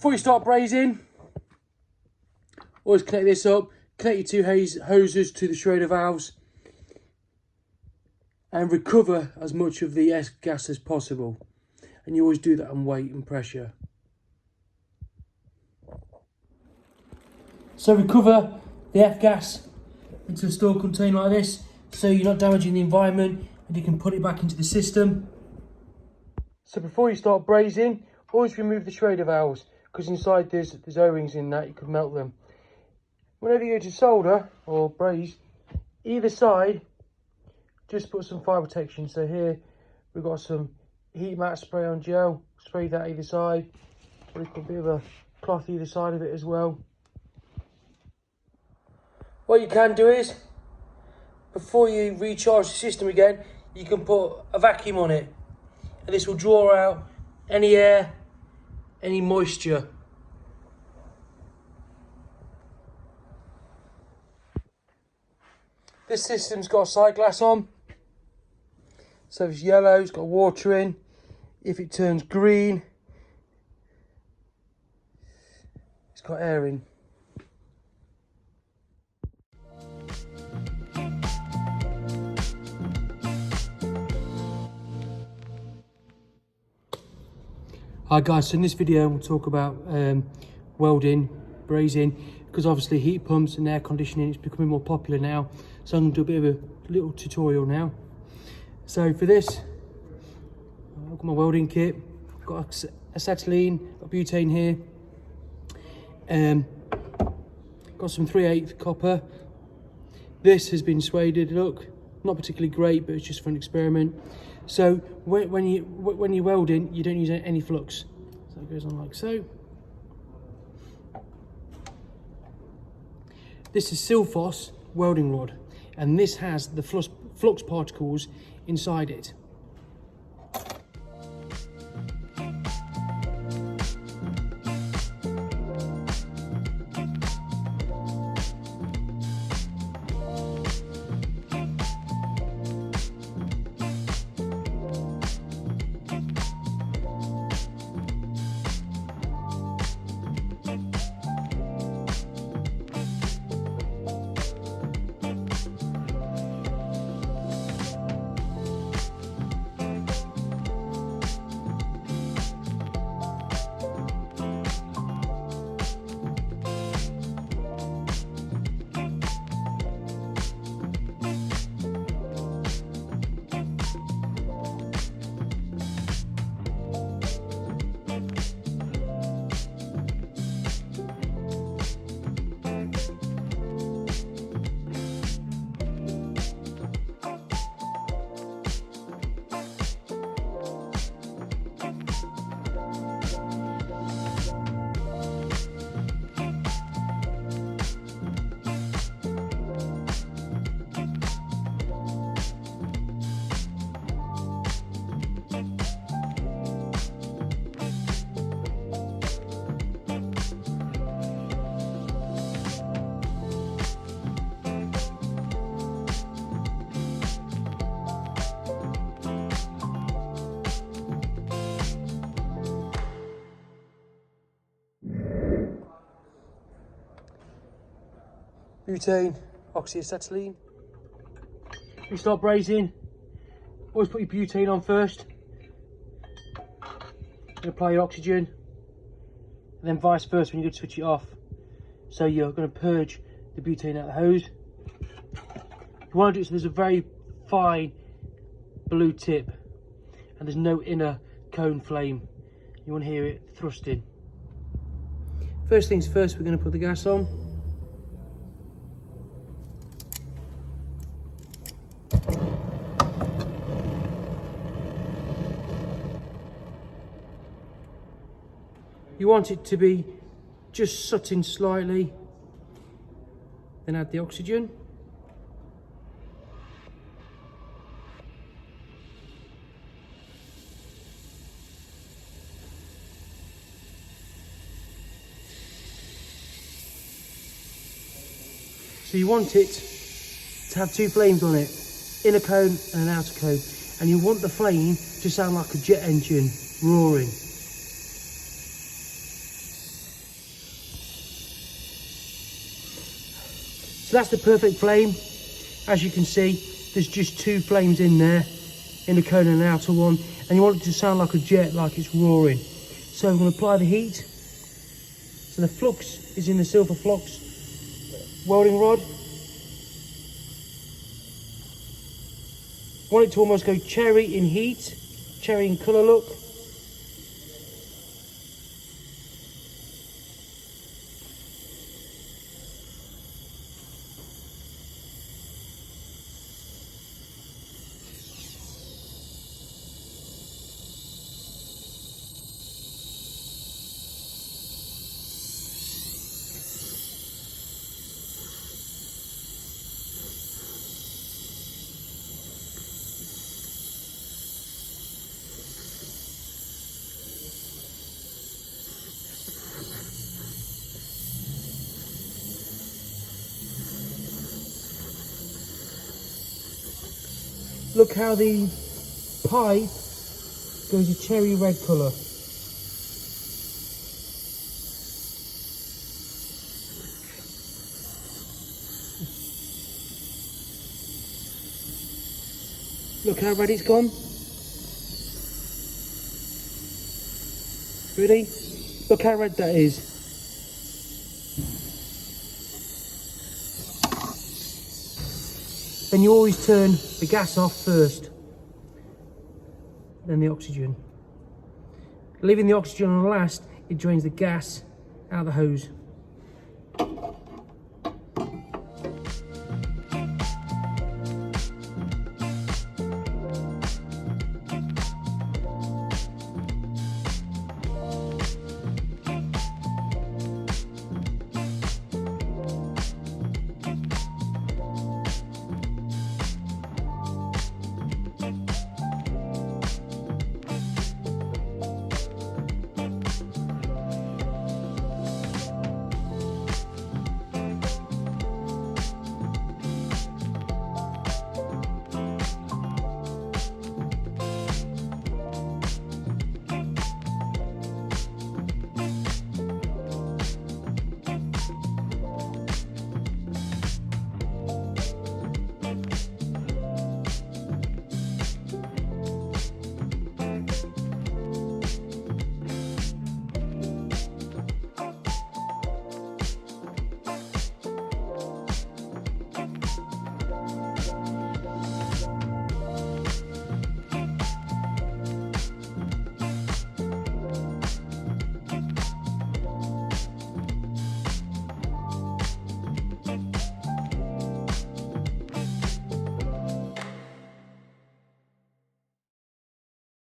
before you start brazing, always connect this up, connect your two hoses to the Schrader valves and recover as much of the F-gas as possible. And you always do that on weight and pressure. So recover the F-gas into a store container like this, so you're not damaging the environment and you can put it back into the system. So before you start brazing, always remove the Schrader valves, because inside there's O-rings in that, you could melt them. Whenever you go to solder or braze, either side, just put some fire protection. So here we've got some heat mat spray on gel, spray that either side. Probably put a bit of a cloth either side of it as well. What you can do is, before you recharge the system again, you can put a vacuum on it. And this will draw out any air, any moisture. This system's got a side glass on. So if it's yellow, it's got water in. If it turns green, it's got air in. Hi guys, so in this video we'll talk about welding, brazing, because obviously heat pumps and air conditioning is becoming more popular now. So I'm going to do a bit of a little tutorial now. So for this, I've got my welding kit, I've got acetylene, got butane here, got some 3/8 copper. This has been sueded, look, not particularly great, but it's just for an experiment. So when you're welding, you don't use any flux. So it goes on like so. This is Silphos welding rod, and this has the flux particles inside it. Butane, oxyacetylene. You start brazing, always put your butane on first, and apply your oxygen, and then vice versa when you go to switch it off. So you're going to purge the butane out of the hose. You want to do it so there's a very fine blue tip and there's no inner cone flame. You want to hear it thrusting. First things first, we're going to put the gas on. You want it to be just sooting slightly, then add the oxygen. So you want it to have two flames on it, inner cone and an outer cone, and you want the flame to sound like a jet engine roaring. So that's the perfect flame. As you can see, there's just 2 flames in there, in the cone and an outer one, and you want it to sound like a jet, like it's roaring. So I'm going to apply the heat. So the flux is in the silver flux welding rod. Want it to almost go cherry in heat, cherry in colour look. Look how the pipe goes a cherry red colour. Look how red it's gone. Ready? Look how red that is. Then you always turn the gas off first, then the oxygen. Leaving the oxygen on last, it drains the gas out of the hose.